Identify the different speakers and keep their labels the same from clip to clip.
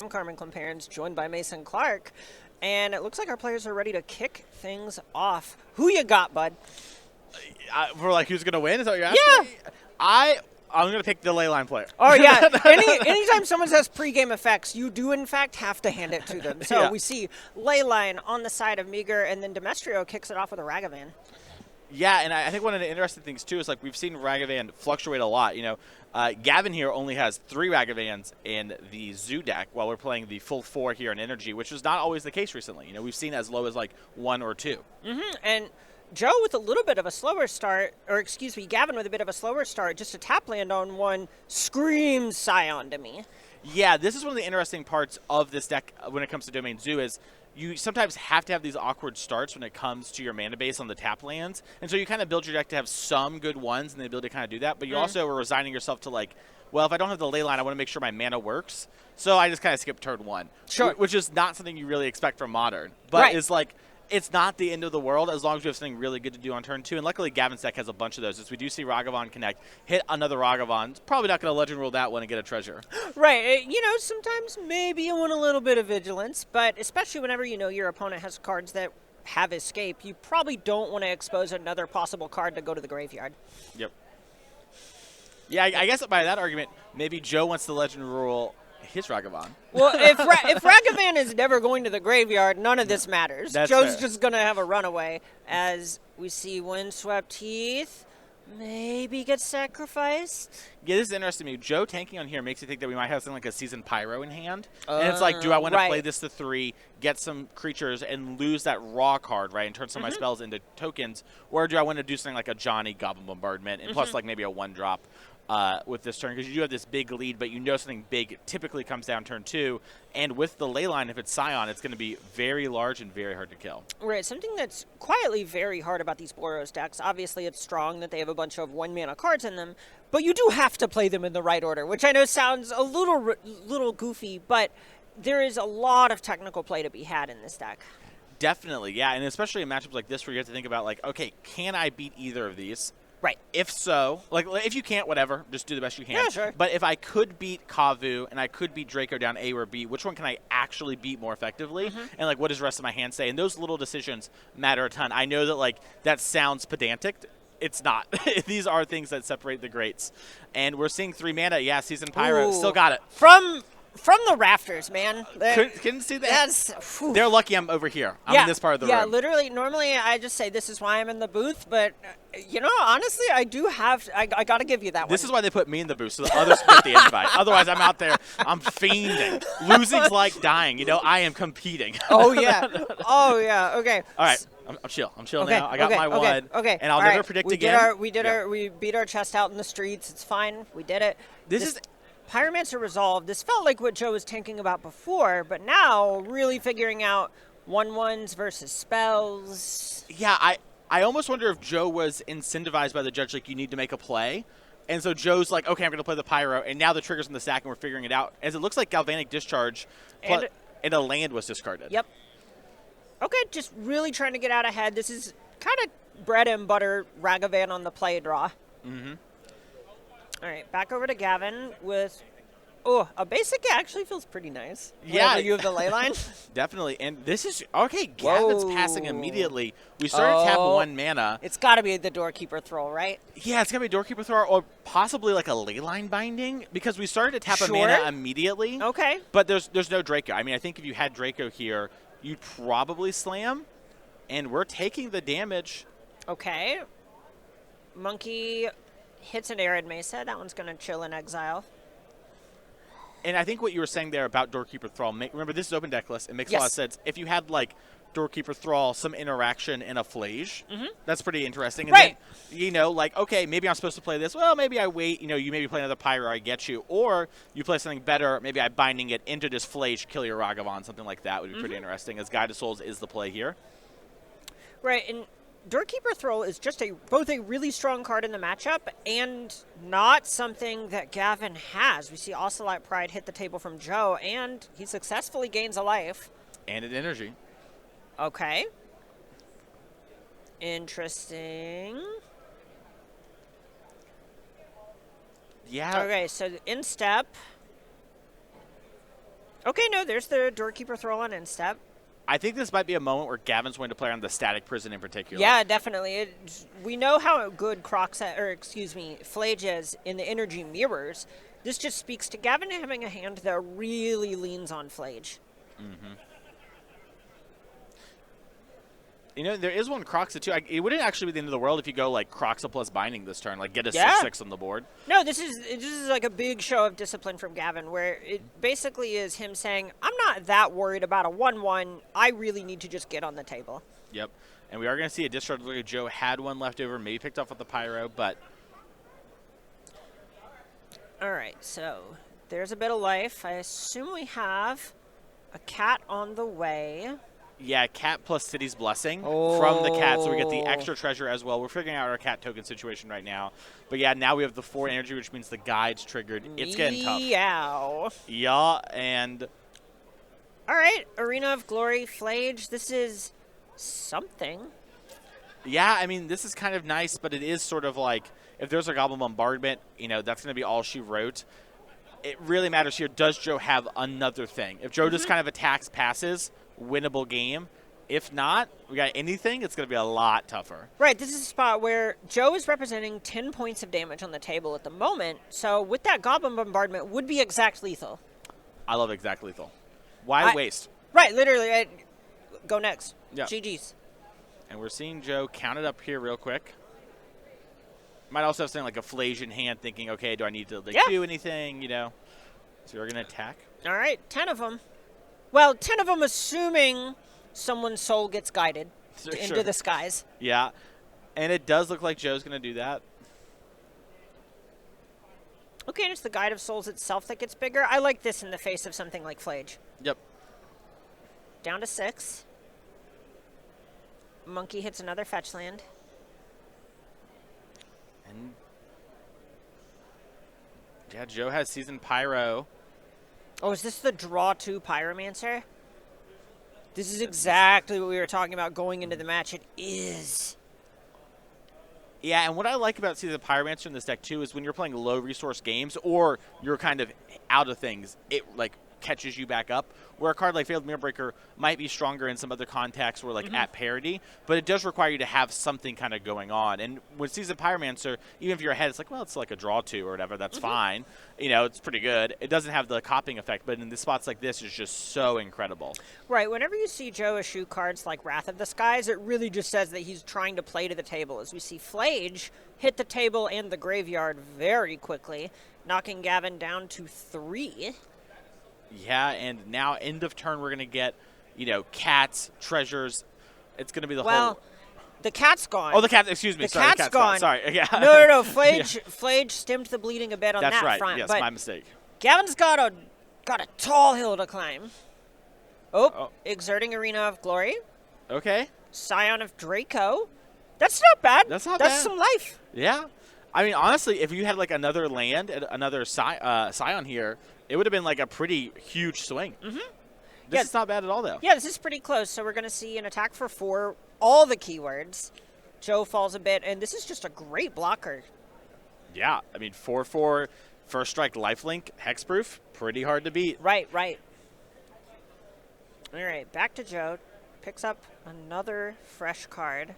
Speaker 1: I'm Carmen Clemparens, joined by Mason Clark, and it looks like our players are ready to kick things off. Who you got, bud?
Speaker 2: For like who's gonna win? Is that what you're asking?
Speaker 1: Yeah.
Speaker 2: I'm gonna pick the leyline player.
Speaker 1: Oh yeah. Anytime someone says pre-game effects, you do in fact have to hand it to them. So
Speaker 2: Yeah.
Speaker 1: we see Leyline on the side of Meagher, and then Demestrio kicks it off with a Ragavan.
Speaker 2: Yeah, and I think one of the interesting things too is like we've seen Ragavan fluctuate a lot. Gavin here only has 3 Ragavans in the Zoo deck, while we're playing the full 4 here in Energy, which was not always the case recently. We've seen as low as like 1 or 2.
Speaker 1: And Joe with a little bit of a slower start, or excuse me, Gavin with a bit of a slower start, just a tap land on one screams Scion to me.
Speaker 2: Yeah, this is one of the interesting parts of this deck when it comes to Domain Zoo is you sometimes have to have these awkward starts when it comes to your mana base on the tap lands. And so you kind of build your deck to have some good ones and the ability to kind of do that. But you also are resigning yourself to like, well, if I don't have the ley line, I want to make sure my mana works. So I just kind of skip turn 1.
Speaker 1: Sure.
Speaker 2: Which is not something you really expect from Modern. But
Speaker 1: Right.
Speaker 2: it's like, it's not the end of the world as long as we have something really good to do on turn 2. And luckily, Gavin's deck has a bunch of those. As we do see Ragavan connect, hit another Ragavan. It's probably not going to Legend Rule that one and get a treasure.
Speaker 1: Right. Sometimes maybe you want a little bit of vigilance, but especially whenever your opponent has cards that have escape, you probably don't want to expose another possible card to go to the graveyard.
Speaker 2: Yep. Yeah, I guess by that argument, maybe Joe wants the Legend Rule his Ragavan.
Speaker 1: Well, if Ragavan is never going to the graveyard, none of this matters.
Speaker 2: That's
Speaker 1: Joe's
Speaker 2: fair.
Speaker 1: just going to have a runaway, as we see Windswept Heath maybe get sacrificed.
Speaker 2: Yeah, this is interesting to me. Joe tanking on here makes you think that we might have something like a Seasoned Pyro in hand. And it's like, do I want to play this to 3, get some creatures, and lose that raw card, right, and turn some of my spells into tokens? Or do I want to do something like a Johnny Goblin Bombardment, and plus like maybe a 1-drop with this turn? Because you do have this big lead, but something big typically comes down turn 2. And with the Leyline, if it's Scion, it's going to be very large and very hard to kill.
Speaker 1: Right, something that's quietly very hard about these Boros decks. Obviously, it's strong that they have a bunch of 1-mana cards in them, but you do have to play them in the right order, which I know sounds a little goofy, but there is a lot of technical play to be had in this deck.
Speaker 2: Definitely, yeah, and especially in matchups like this where you have to think about, like, okay, can I beat either of these?
Speaker 1: Right.
Speaker 2: If so, like, if you can't, whatever, just do the best you can.
Speaker 1: Yeah, sure.
Speaker 2: But if I could beat Kavu and I could beat Draco down A or B, which one can I actually beat more effectively? And, like, what does the rest of my hand say? And those little decisions matter a ton. I know that, like, that sounds pedantic. It's not. These are things that separate the greats. And we're seeing 3 mana. Yeah, Seasoned Pyro.
Speaker 1: Ooh.
Speaker 2: Still got it.
Speaker 1: From the rafters, man.
Speaker 2: Couldn't see that.
Speaker 1: That's
Speaker 2: They're lucky I'm over here. I'm in this part of the room.
Speaker 1: Yeah, literally, normally I just say this is why I'm in the booth, but, honestly, I do have – I got to give you that one.
Speaker 2: This is why they put me in the booth, so the others get the invite. Otherwise, I'm out there. I'm fiending. Losing's like dying. I am competing.
Speaker 1: Oh, yeah. Okay.
Speaker 2: All right. I'm chill. I'm chill
Speaker 1: Okay,
Speaker 2: now. I got my one.
Speaker 1: Okay.
Speaker 2: And I'll
Speaker 1: All
Speaker 2: never
Speaker 1: right.
Speaker 2: predict
Speaker 1: we
Speaker 2: again.
Speaker 1: We beat our chest out in the streets. It's fine. We did it.
Speaker 2: This is
Speaker 1: Pyromancer Resolve. This felt like what Joe was tanking about before, but now really figuring out 1/1s versus spells.
Speaker 2: Yeah, I almost wonder if Joe was incentivized by the judge, like, you need to make a play. And so Joe's like, okay, I'm going to play the Pyro, and now the trigger's in the stack, and we're figuring it out. As it looks like Galvanic Discharge and a land was discarded.
Speaker 1: Yep. Okay, just really trying to get out ahead. This is kind of bread and butter Ragavan on the play draw. All right, back over to Gavin with, a basic actually feels pretty nice.
Speaker 2: Yeah.
Speaker 1: Whenever you have the ley line.
Speaker 2: Definitely. And this is, okay, Gavin's passing immediately. We started to tap 1 mana.
Speaker 1: It's got to be the Doorkeeper Thrall, right?
Speaker 2: Yeah, it's going to be a Doorkeeper Thrower or possibly like a Leyline Binding because we started to tap a mana immediately.
Speaker 1: Okay.
Speaker 2: But there's no Draco. I mean, I think if you had Draco here, you'd probably slam. And we're taking the damage.
Speaker 1: Okay. Monkey hits an Arid Mesa. That one's going to chill in exile.
Speaker 2: And I think what you were saying there about Doorkeeper Thrall, remember this is open deck list. It makes a lot of sense. If you had like Doorkeeper Thrall, some interaction in a Flage, that's pretty interesting. And then, like, okay, maybe I'm supposed to play this. Well, maybe I wait. You maybe play another Pyro, I get you. Or you play something better. Maybe I'm binding it into this Flage, kill your Ragavan, something like that would be pretty interesting, as Guide of Souls is the play here.
Speaker 1: Right, and Doorkeeper Thrall is just both a really strong card in the matchup and not something that Gavin has. We see Ocelot Pride hit the table from Joe, and he successfully gains a life.
Speaker 2: And an energy.
Speaker 1: Okay. Interesting.
Speaker 2: Yeah.
Speaker 1: Okay, so in step. Okay, no, there's the Doorkeeper Thrall on instep.
Speaker 2: I think this might be a moment where Gavin's going to play on the Static Prison in particular.
Speaker 1: Yeah, definitely. We know how good Flage is in the energy mirrors. This just speaks to Gavin having a hand that really leans on Flage.
Speaker 2: Mm-hmm. You know, there is one Croxa, too. It wouldn't actually be the end of the world if you go, like, Croxa plus Binding this turn. Like, get a 6/6 on the board.
Speaker 1: No, this is like a big show of discipline from Gavin, where it basically is him saying, I'm not that worried about a 1/1. I really need to just get on the table.
Speaker 2: Yep. And we are going to see a discard. Look at Joe had one left over, maybe picked off with the Pyro, but...
Speaker 1: All right, so there's a bit of life. I assume we have a cat on the way.
Speaker 2: Yeah, cat plus City's Blessing from the cat, so we get the extra treasure as well. We're figuring out our cat token situation right now. But yeah, now we have the 4 energy, which means the guide's triggered. It's getting tough.
Speaker 1: Meow.
Speaker 2: Yeah, and...
Speaker 1: All right, Arena of Glory, Flage. This is something.
Speaker 2: Yeah, I mean, this is kind of nice, but it is sort of like, if there's a Goblin Bombardment, you know, that's going to be all she wrote. It really matters here, does Joe have another thing? If Joe just kind of attacks, passes, winnable game. If not, we got anything, it's going to be a lot tougher.
Speaker 1: Right, this is a spot where Joe is representing 10 points of damage on the table at the moment, so with that Goblin Bombardment would be exact lethal.
Speaker 2: I love exact lethal. Why waste?
Speaker 1: Right, literally. Go next.
Speaker 2: Yeah.
Speaker 1: GG's.
Speaker 2: And we're seeing Joe count it up here real quick. Might also have something like a Flage in hand thinking, okay, do I need to do anything, you know? So we're going to attack.
Speaker 1: All right, 10 of them. Well, 10 of them assuming someone's soul gets guided into the skies.
Speaker 2: Yeah, and it does look like Joe's going to do that.
Speaker 1: Okay, and it's the Guide of Souls itself that gets bigger. I like this in the face of something like Flage.
Speaker 2: Yep.
Speaker 1: Down to 6. Monkey hits another fetch land.
Speaker 2: And yeah, Joe has Seasoned Pyro.
Speaker 1: Oh, is this the draw 2 Pyromancer? This is exactly what we were talking about going into the match. It is.
Speaker 2: Yeah, and what I like about Seasoned Pyromancer in this deck, too, is when you're playing low-resource games or you're kind of out of things, it, like, catches you back up, where a card like Failed Mirror Breaker might be stronger in some other contexts or like at parity, but it does require you to have something kind of going on. And with Seasoned Pyromancer, even if you're ahead, it's like, well, it's like a draw 2 or whatever, that's fine. You know, it's pretty good. It doesn't have the copying effect, but in the spots like this, it's just so incredible.
Speaker 1: Right, whenever you see Joe eschew cards like Wrath of the Skies, it really just says that he's trying to play to the table. As we see Flage hit the table and the graveyard very quickly, knocking Gavin down to 3.
Speaker 2: Yeah, and now end of turn we're going to get, you know, cats, treasures. It's going to be the whole...
Speaker 1: Well, the cat's gone.
Speaker 2: Oh, the cat, excuse me.
Speaker 1: Sorry, the cat's gone.
Speaker 2: Sorry. Yeah.
Speaker 1: No. Flage stemmed the bleeding a bit on
Speaker 2: That's
Speaker 1: that
Speaker 2: right.
Speaker 1: front.
Speaker 2: Yes,
Speaker 1: but
Speaker 2: my mistake.
Speaker 1: Gavin's got a tall hill to climb. Oh, Exerting Arena of Glory.
Speaker 2: Okay.
Speaker 1: Scion of Draco. That's not bad.
Speaker 2: That's not bad.
Speaker 1: That's some life.
Speaker 2: Yeah. I mean, honestly, if you had like another land, another Scion here, it would have been like a pretty huge swing. This is not bad at all, though.
Speaker 1: Yeah, this is pretty close. So we're going to see an attack for 4, all the keywords. Joe falls a bit, and this is just a great blocker.
Speaker 2: Yeah, I mean, 4/4, first strike, lifelink, hexproof, pretty hard to beat.
Speaker 1: Right. All right, back to Joe. Picks up another fresh card.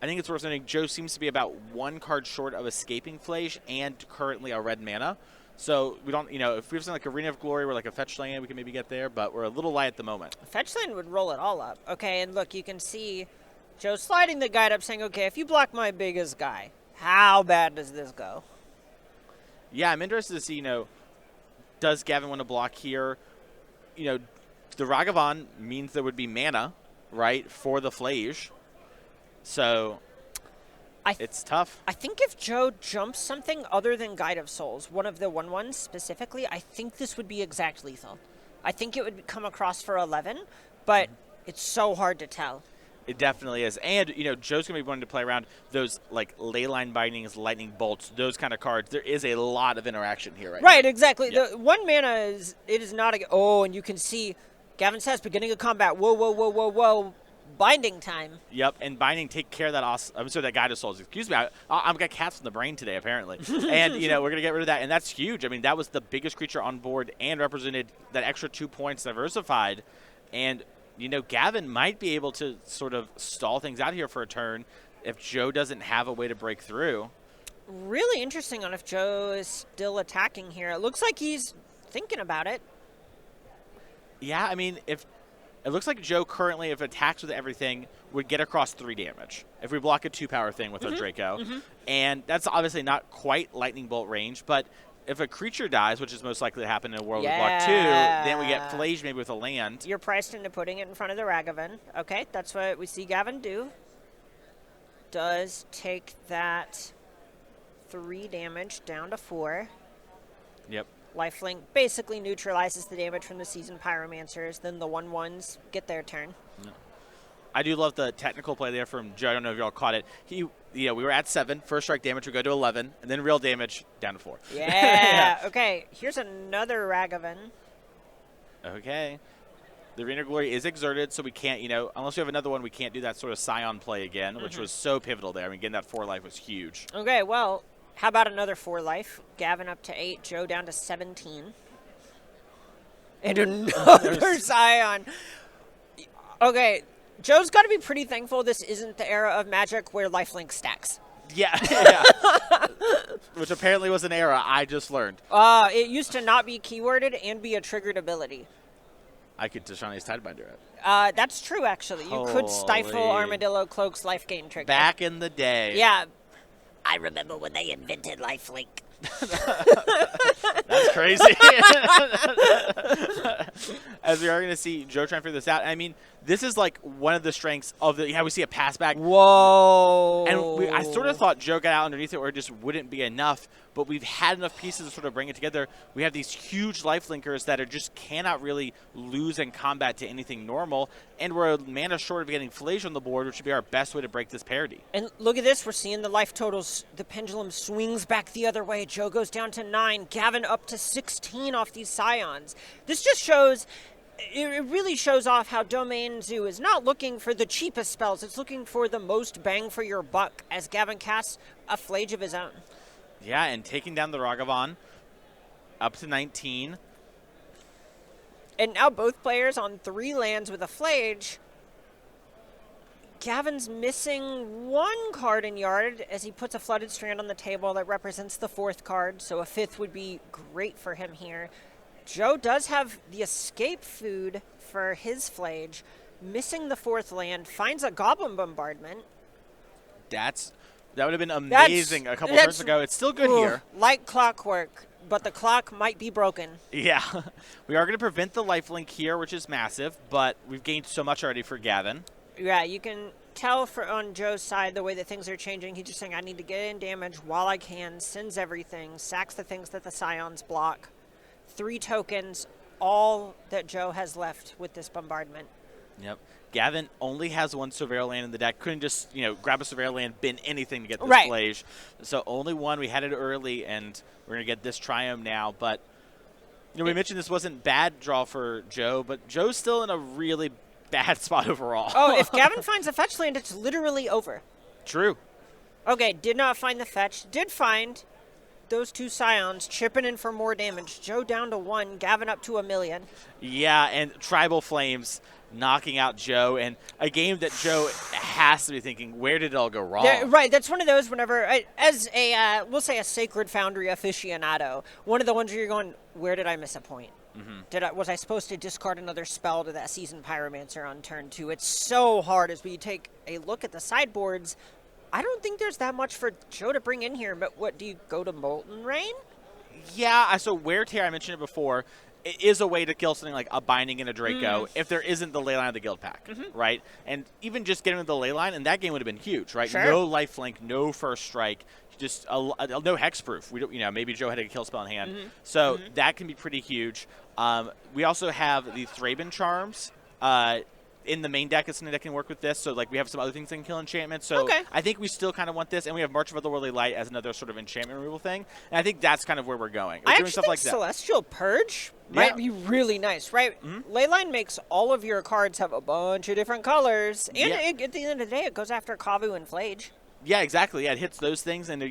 Speaker 2: I think it's worth noting Joe seems to be about 1 card short of escaping Flage and currently a red mana. So we don't, you know, if we have something like Arena of Glory or like a fetch land, we can maybe get there, but we're a little light at the moment.
Speaker 1: Fetch land would roll it all up. Okay, and look, you can see Joe sliding the guide up saying, okay, if you block my biggest guy, how bad does this go?
Speaker 2: Yeah, I'm interested to see, you know, does Gavin want to block here? You know, the Ragavan means there would be mana, right, for the Flage. So it's tough.
Speaker 1: I think if Joe jumps something other than Guide of Souls, one of the 1/1s specifically, I think this would be exact lethal. I think it would come across for 11, but it's so hard to tell.
Speaker 2: It definitely is. And, you know, Joe's going to be wanting to play around those, like, Leyline Bindings, Lightning Bolts, those kind of cards. There is a lot of interaction here right now.
Speaker 1: Right, exactly.
Speaker 2: Yeah.
Speaker 1: The 1 mana is not a... Oh, and you can see Gavin says, beginning of combat. Whoa. Binding time.
Speaker 2: Yep, and Binding take care of that. I'm sorry, that Guide of Souls. Excuse me, I've got cats in the brain today apparently, and we're gonna get rid of that, and that's huge. I mean, that was the biggest creature on board and represented that extra 2 points diversified, and Gavin might be able to sort of stall things out here for a turn if Joe doesn't have a way to break through.
Speaker 1: Really interesting on if Joe is still attacking here. It looks like he's thinking about it.
Speaker 2: Yeah, I mean, if it looks like Joe currently, if attacks with everything, would get across 3 damage if we block a 2-power thing with a Draco. And that's obviously not quite Lightning Bolt range, but if a creature dies, which is most likely to happen in a world with block 2, then we get Flage maybe with a land.
Speaker 1: You're priced into putting it in front of the Ragavan. Okay, that's what we see Gavin do. Does take that 3 damage down to 4.
Speaker 2: Yep.
Speaker 1: Lifelink basically neutralizes the damage from the Seasoned Pyromancers. Then the 1/1s get their turn.
Speaker 2: Yep. I do love the technical play there from Joe. I don't know if y'all caught it. We were at 7. First strike damage would go to 11, and then real damage down to 4.
Speaker 1: Yeah. Okay, here's another Ragavan.
Speaker 2: Okay. The Arena Glory is exerted, so we can't, unless we have another one, we can't do that sort of Scion play again, which was so pivotal there. I mean, getting that 4 life was huge.
Speaker 1: Okay, well, how about another 4 life? Gavin up to 8, Joe down to 17. And another Scion. Okay, Joe's got to be pretty thankful this isn't the era of Magic where lifelink stacks.
Speaker 2: Yeah. Which apparently was an era I just learned.
Speaker 1: It used to not be keyworded and be a triggered ability.
Speaker 2: I could Tishani's Tidebinder it.
Speaker 1: That's true, actually. You could stifle Armadillo Cloak's life gain trigger.
Speaker 2: Back in the day.
Speaker 1: Yeah. I remember when they invented lifelink.
Speaker 2: That's crazy. As we are going to see Joe trying to figure this out. I mean, this is like one of the strengths of the. Yeah, we see a pass back.
Speaker 1: Whoa.
Speaker 2: And I sort of thought Joe got out underneath it or it just wouldn't be enough. But we've had enough pieces to sort of bring it together. We have these huge lifelinkers that are just cannot really lose in combat to anything normal. And we're a mana short of getting Flage on the board, which would be our best way to break this parity.
Speaker 1: And look at this. We're seeing the life totals. The pendulum swings back the other way. Joe goes down to 9. Gavin up to 16 off these Scions. This just shows... It really shows off how Domain Zoo is not looking for the cheapest spells. It's looking for the most bang for your buck as Gavin casts a Flage of his own.
Speaker 2: Yeah, and taking down the Ragavan up to 19.
Speaker 1: And now both players on 3 lands with a Flage. Gavin's missing 1 card in Yard as he puts a Flooded Strand on the table that represents the 4th card, so a 5th would be great for him here. Joe does have the escape food for his Flage, missing the 4th land, finds a Goblin Bombardment.
Speaker 2: That would have been amazing a couple turns ago. It's still good here.
Speaker 1: Like clockwork, but the clock might be broken.
Speaker 2: Yeah. We are going to prevent the lifelink here, which is massive, but we've gained so much already for Gavin.
Speaker 1: Yeah, you can tell on Joe's side the way that things are changing. He's just saying, I need to get in damage while I can, sends everything, sacks the things that the Scions block. 3 tokens, all that Joe has left with this bombardment.
Speaker 2: Yep. Gavin only has 1 Surveyor land in the deck. Couldn't just, grab a Surveyor land, bin anything to get this Flage. So only 1. We had it early, and we're going to get this Triumph now. But, we mentioned this wasn't bad draw for Joe, but Joe's still in a really bad spot overall.
Speaker 1: Oh, if Gavin finds a fetch land, it's literally over.
Speaker 2: True.
Speaker 1: Okay, did not find the fetch. Did find those 2 Scions chipping in for more damage. Joe down to 1, Gavin up to 1,000,000.
Speaker 2: Yeah, and Tribal Flames knocking out Joe, and a game that Joe has to be thinking, where did it all go wrong?
Speaker 1: Yeah, right, that's one of those whenever, as a, we'll say a Sacred Foundry aficionado, one of the ones where you're going, where did I miss a point? Was I supposed to discard another spell to that Seasoned Pyromancer on turn 2? It's so hard as we take a look at the sideboards. I don't think there's that much for Joe to bring in here, but what, do you go to Molten Rain?
Speaker 2: Yeah, so Wear Tear, I mentioned it before, it is a way to kill something like a Binding and a Draco if there isn't the Leyline of the Guild Pack, right? And even just getting the Leyline, and that game would have been huge, right?
Speaker 1: Sure.
Speaker 2: No lifelink, no first strike, just no hexproof. We don't, maybe Joe had a kill spell in hand. So that can be pretty huge. We also have the Thraben Charms. in the main deck is something that can work with this. So, like, we have some other things that can kill enchantments. So
Speaker 1: Okay.
Speaker 2: I think we still kind of want this. And we have March of Otherworldly Light as another sort of enchantment removal thing. And I think that's kind of where we're going. We're
Speaker 1: I
Speaker 2: doing
Speaker 1: actually
Speaker 2: stuff
Speaker 1: think
Speaker 2: like that.
Speaker 1: Celestial Purge might be really nice, right? Leyline makes all of your cards have a bunch of different colors. And at the end of the day, it goes after Kavu and Flage.
Speaker 2: Yeah, exactly. Yeah, it hits those things. And,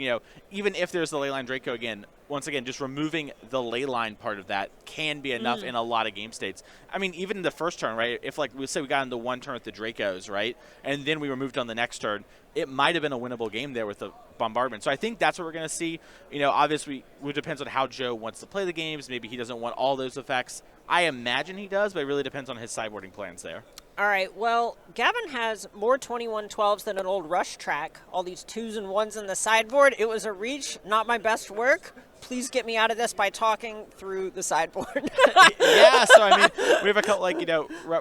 Speaker 2: even if there's the Leyline Draco again, once again, just removing the Leyline part of that can be enough in a lot of game states. I mean, even in the first turn, right? If, like, we say we got into one turn with the Dracos, right? And then we removed on the next turn, it might have been a winnable game there with the bombardment. So I think that's what we're going to see. Obviously, it depends on how Joe wants to play the games. Maybe he doesn't want all those effects. I imagine he does, but it really depends on his sideboarding plans there.
Speaker 1: All right, well, Gavin has more 21-12s than an old Rush track. All these 2s and 1s in the sideboard. It was a reach, not my best work. Please get me out of this by talking through the sideboard.
Speaker 2: Yeah, so I mean, we have a couple,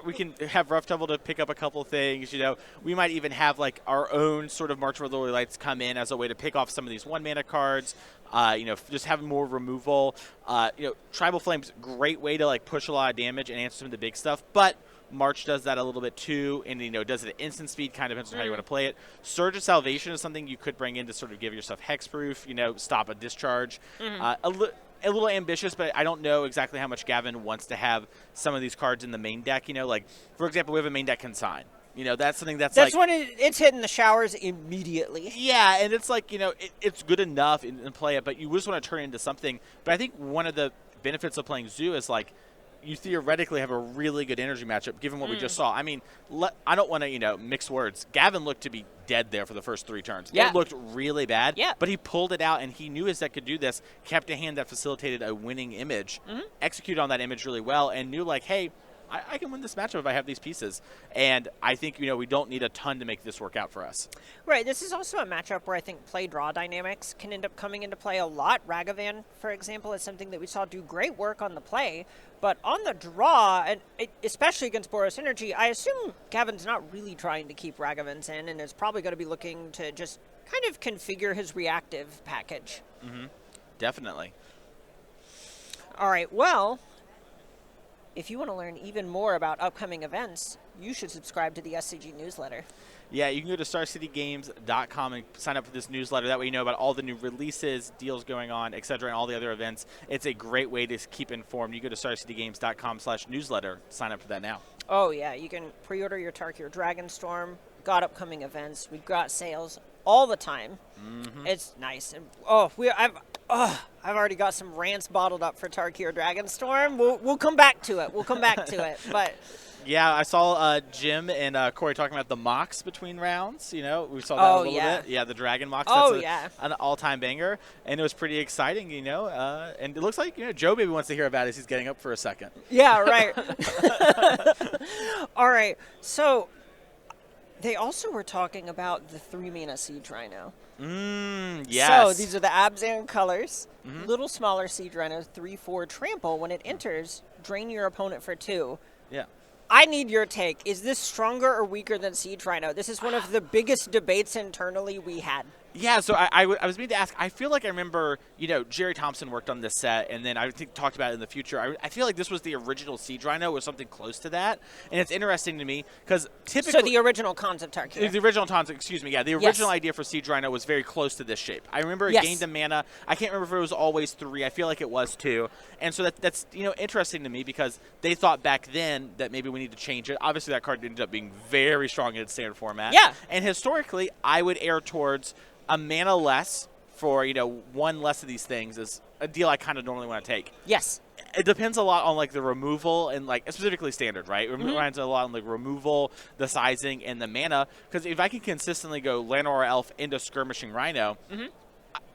Speaker 2: we can have Rough Devil to pick up a couple things. We might even have like our own sort of March of Otherworldly Lights come in as a way to pick off some of these 1-mana cards. Just having more removal. Tribal Flame's great way to like push a lot of damage and answer some of the big stuff, but March does that a little bit too, and does it at instant speed, kind of depends on how you want to play it. Surge of Salvation is something you could bring in to sort of give yourself hexproof, stop a discharge. A little ambitious, but I don't know exactly how much Gavin wants to have some of these cards in the main deck. Like, for example, we have a main deck Consign. That's something that's like...
Speaker 1: That's when it's hitting the showers immediately.
Speaker 2: Yeah, and it's like, it's good enough in play it, but you just want to turn it into something. But I think one of the benefits of playing Zoo is like, you theoretically have a really good energy matchup, given what we just saw. I mean, I don't want to, mix words. Gavin looked to be dead there for the first 3 turns.
Speaker 1: Yeah.
Speaker 2: It looked really bad,
Speaker 1: yeah.
Speaker 2: But he pulled it out, and he knew his deck could do this, kept a hand that facilitated a winning image, executed on that image really well, and knew, like, hey, I can win this matchup if I have these pieces. And I think, we don't need a ton to make this work out for us.
Speaker 1: Right. This is also a matchup where I think play-draw dynamics can end up coming into play a lot. Ragavan, for example, is something that we saw do great work on the play. But on the draw, and especially against Boros Energy, I assume Gavin's not really trying to keep Ragavans in and is probably going to be looking to just kind of configure his reactive package.
Speaker 2: Definitely.
Speaker 1: All right. Well, if you want to learn even more about upcoming events, you should subscribe to the SCG newsletter.
Speaker 2: Yeah, you can go to StarCityGames.com and sign up for this newsletter. That way you know about all the new releases, deals going on, etc., and all the other events. It's a great way to keep informed. You go to StarCityGames.com/newsletter. Sign up for that now.
Speaker 1: Oh, yeah. You can pre-order your Tarkir Dragonstorm. Got upcoming events. We've got sales all the time. It's nice. And, I've already got some rants bottled up for Tarkir Dragonstorm. We'll come back to it. But
Speaker 2: yeah, I saw Jim and Corey talking about the mocks between rounds. We saw that a little bit. Yeah, the Dragon mocks. That's an all-time banger, and it was pretty exciting. And it looks like Joe maybe wants to hear about it as he's getting up for a second.
Speaker 1: Yeah, right. All right, so they also were talking about the 3-mana Siege Rhino.
Speaker 2: Yes.
Speaker 1: So these are the Abzan colors. Little smaller Siege Rhino, 3/4 trample. When it enters, drain your opponent for 2.
Speaker 2: Yeah.
Speaker 1: I need your take. Is this stronger or weaker than Siege Rhino? This is one of the biggest debates internally we had.
Speaker 2: Yeah, so I was meaning to ask. I feel like I remember, Jerry Thompson worked on this set, and then I think talked about it in the future. I feel like this was the original Siege Rhino, or something close to that. And it's interesting to me because typically...
Speaker 1: So the original concept Tarkir.
Speaker 2: The original concept, excuse me, yeah. The original idea for Siege Rhino was very close to this shape. I remember it gained a mana. I can't remember if it was always 3. I feel like it was 2. And so that's interesting to me because they thought back then that maybe we need to change it. Obviously, that card ended up being very strong in its standard format.
Speaker 1: Yeah.
Speaker 2: And historically, I would err towards a mana less for, 1 less of these things is a deal I kind of normally want to take.
Speaker 1: Yes.
Speaker 2: It depends a lot on, like, the removal and, like, specifically standard, right? It relies a lot on, like, removal, the sizing, and the mana. Because if I can consistently go Llanowar Elf into Skirmishing Rhino,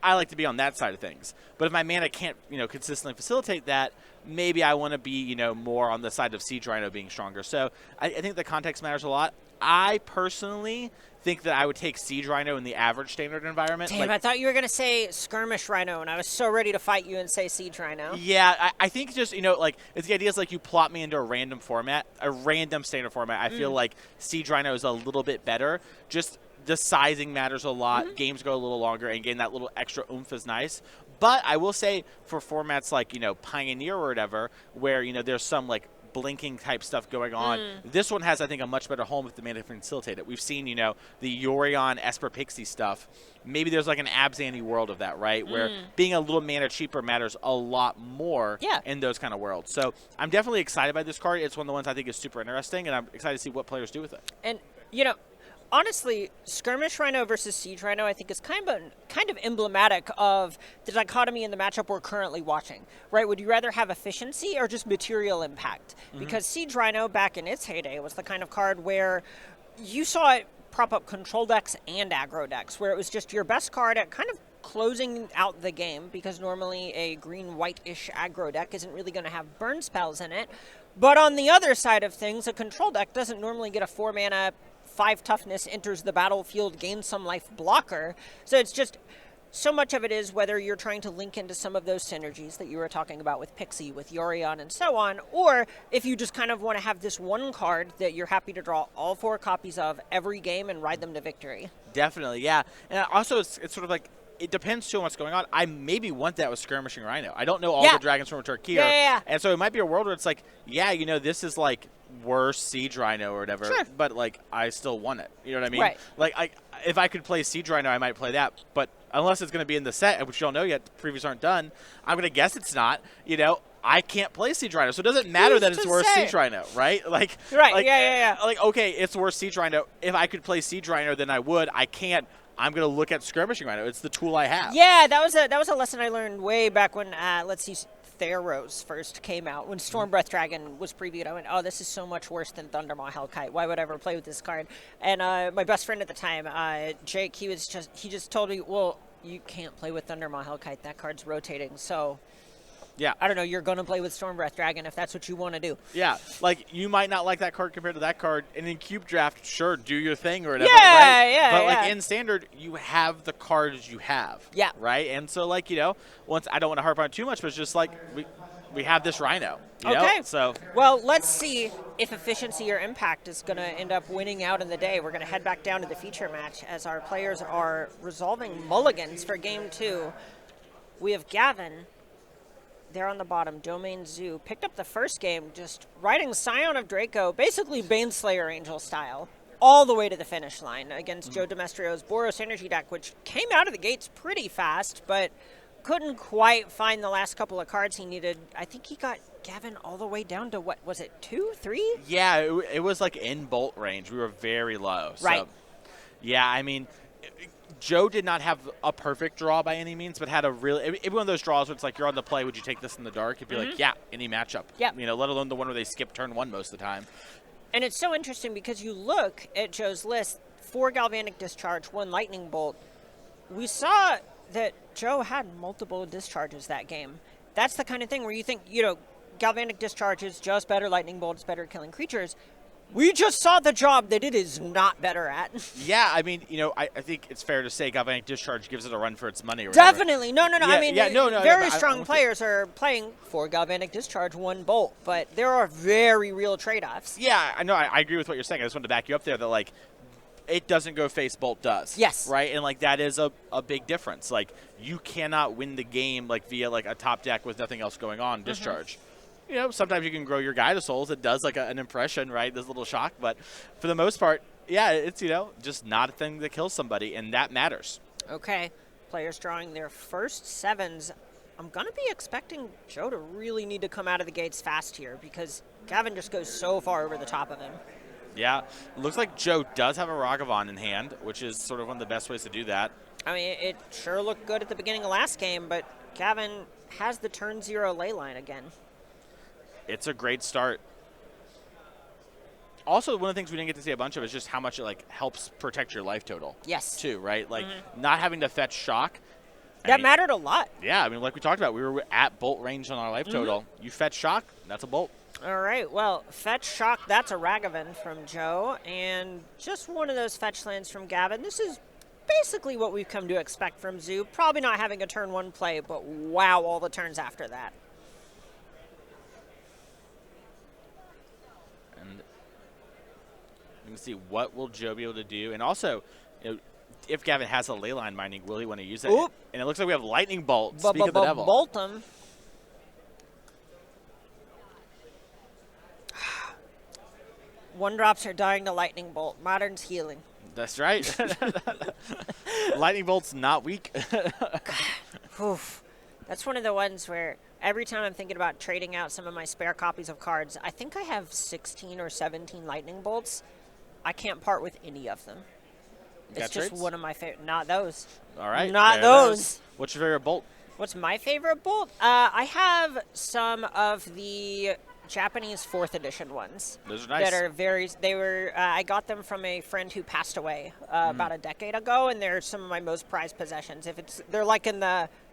Speaker 2: I like to be on that side of things. But if my mana can't, consistently facilitate that, maybe I want to be, more on the side of Siege Rhino being stronger. So I think the context matters a lot. I personally think that I would take Siege Rhino in the average standard environment.
Speaker 1: Damn, I thought you were going to say Skirmish Rhino, and I was so ready to fight you and say Siege Rhino.
Speaker 2: Yeah, I think just, it's the idea is like you plot me into a random format, a random standard format. I feel like Siege Rhino is a little bit better. Just the sizing matters a lot. Games go a little longer, and getting that little extra oomph is nice. But I will say for formats like, Pioneer or whatever, where, there's some, like, blinking type stuff going on. This one has, I think, a much better home if the mana can facilitate it. We've seen, the Yorion, Esper Pixie stuff. Maybe there's like an Abzani world of that, right? Where being a little mana cheaper matters a lot more in those kind of worlds. So I'm definitely excited by this card. It's one of the ones I think is super interesting, and I'm excited to see what players do with it.
Speaker 1: And, honestly, Skirmish Rhino versus Siege Rhino, I think, is kind of emblematic of the dichotomy in the matchup we're currently watching, right? Would you rather have efficiency or just material impact? Because Siege Rhino, back in its heyday, was the kind of card where you saw it prop up control decks and aggro decks, where it was just your best card at kind of closing out the game, because normally a green-white-ish aggro deck isn't really going to have burn spells in it. But on the other side of things, a control deck doesn't normally get a 4-mana, 5 toughness, enters the battlefield, gains some life blocker. So it's just, so much of it is whether you're trying to link into some of those synergies that you were talking about with Pixie, with Yorion, and so on, or if you just kind of want to have this one card that you're happy to draw all 4 copies of every game and ride them to victory.
Speaker 2: Definitely, yeah. And also, it's sort of like, it depends too on what's going on. I maybe want that with Skirmishing Rhino. I don't know all the dragons from Turkey. And so it might be a world where it's like, this is like worse Siege Rhino or whatever, but like I still want it. You know what I mean?
Speaker 1: Right.
Speaker 2: Like if I could play Siege Rhino, I might play that. But unless it's going to be in the set, which you don't know yet, the previews aren't done, I'm going to guess it's not. I can't play Siege Rhino, so it doesn't matter that it's worse Siege Rhino, right? Like, Like, okay, it's worse Siege Rhino. If I could play Siege Rhino, then I would. I can't. I'm going to look at Skirmishing Rhino. It's the tool I have.
Speaker 1: Yeah, that was a lesson I learned way back when, Theros first came out. When Stormbreath Dragon was previewed, I went, oh, this is so much worse than Thundermaw Hellkite. Why would I ever play with this card? And my best friend at the time, Jake, he just told me, well, you can't play with Thundermaw Hellkite. That card's rotating, so...
Speaker 2: Yeah.
Speaker 1: I don't know, you're going to play with Stormbreath Dragon if that's what you want to do.
Speaker 2: Yeah. Like, you might not like that card compared to that card. And in Cube Draft, sure, do your thing or whatever. But, in Standard, you have the cards you have.
Speaker 1: Yeah.
Speaker 2: Right? And so, once I don't want to harp on it too much, but it's just like, we have this Rhino.
Speaker 1: Okay.
Speaker 2: So.
Speaker 1: Well, let's see if efficiency or impact is going to end up winning out in the day. We're going to head back down to the feature match as our players are resolving mulligans for Game 2. We have Gavin there on the bottom, Domain Zoo, picked up the first game, just riding Scion of Draco, basically Baneslayer Angel style, all the way to the finish line against Joe Demestrio's Boros Energy deck, which came out of the gates pretty fast, but couldn't quite find the last couple of cards he needed. I think he got Gavin all the way down to, what was it, 2, 3?
Speaker 2: Yeah, it was like in bolt range. We were very low.
Speaker 1: Right.
Speaker 2: So, yeah, I mean, Joe did not have a perfect draw by any means, but had a really – one of those draws where it's like you're on the play, would you take this in the dark? You'd be like, yeah, any matchup.
Speaker 1: Yeah.
Speaker 2: Let alone the one where they skip turn 1 most of the time.
Speaker 1: And it's so interesting because you look at Joe's list, 4 Galvanic Discharge, 1 Lightning Bolt. We saw that Joe had multiple discharges that game. That's the kind of thing where you think, Galvanic Discharge is just better, Lightning Bolt is better at killing creatures. We just saw the job that it is not better at.
Speaker 2: Yeah, I mean, I think it's fair to say Galvanic Discharge gives it a run for its money. Or
Speaker 1: Definitely. No.
Speaker 2: Yeah,
Speaker 1: I mean, very strong
Speaker 2: I
Speaker 1: players are playing 4 Galvanic Discharge, 1 Bolt, but there are very real trade-offs.
Speaker 2: Yeah, I know. I agree with what you're saying. I just wanted to back you up there that, it doesn't go face, Bolt does.
Speaker 1: Yes.
Speaker 2: Right? And, that is a big difference. You cannot win the game, via, a top deck with nothing else going on, Discharge. Sometimes you can grow your Guide of Souls. It does an impression, right? This little shock. But for the most part, yeah, it's, just not a thing that kills somebody, and that matters.
Speaker 1: Okay. Players drawing their first 7s. I'm going to be expecting Joe to really need to come out of the gates fast here because Gavin just goes so far over the top of him.
Speaker 2: Yeah. It looks like Joe does have a Ragavan in hand, which is sort of one of the best ways to do that.
Speaker 1: I mean, it sure looked good at the beginning of last game, but Gavin has the turn 0 ley line again.
Speaker 2: It's a great start. Also, one of the things we didn't get to see a bunch of is just how much it helps protect your life total.
Speaker 1: Yes.
Speaker 2: Too, right? Not having to fetch shock.
Speaker 1: That mattered a lot.
Speaker 2: Yeah, I mean, like we talked about, we were at bolt range on our life total. You fetch shock, that's a bolt.
Speaker 1: All right, well, fetch shock, that's a Ragavan from Joe, and just one of those fetch lands from Gavin. This is basically what we've come to expect from Zoo. Probably not having a turn 1 play, but wow, all the turns after that.
Speaker 2: We can see what will Joe be able to do. And also, if Gavin has a leyline mining, will he want to use it?
Speaker 1: Oop.
Speaker 2: And it looks like we have Lightning Bolt. Speak of the devil.
Speaker 1: Bolt him. 1-drops are dying to lightning bolt. Modern's healing.
Speaker 2: That's right. Lightning bolt's not weak.
Speaker 1: Oof. That's one of the ones where every time I'm thinking about trading out some of my spare copies of cards, I think I have 16 or 17 lightning bolts. I can't part with any of them. It's just one of my favorite. Not those.
Speaker 2: All right.
Speaker 1: Not those.
Speaker 2: What's your favorite bolt?
Speaker 1: What's my favorite bolt? I have some of the Japanese 4th edition ones.
Speaker 2: Those are nice.
Speaker 1: That are I got them from a friend who passed away about a decade ago, and they're some of my most prized possessions. They're like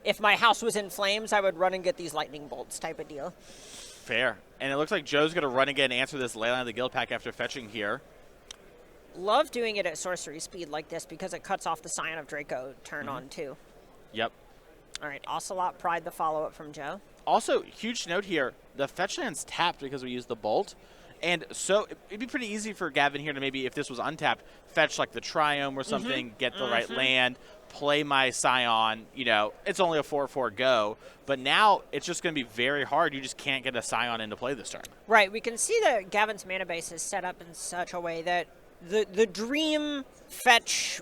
Speaker 1: if my house was in flames, I would run and get these lightning bolts type of deal.
Speaker 2: Fair. And it looks like Joe's going to run again and answer this Leyline of the Guild pack after fetching here.
Speaker 1: Love doing it at sorcery speed like this because it cuts off the Scion of Draco turn on too.
Speaker 2: Yep.
Speaker 1: All right, Ocelot Pride, the follow-up from Joe.
Speaker 2: Also, huge note here, the fetch land's tapped because we used the bolt. And so it'd be pretty easy for Gavin here to maybe, if this was untapped, fetch like the Triome or something, get the right land, play my Scion. You know, it's only a 4/4 go. But now it's just going to be very hard. You just can't get a Scion into play this turn.
Speaker 1: Right, we can see that Gavin's mana base is set up in such a way that the dream fetch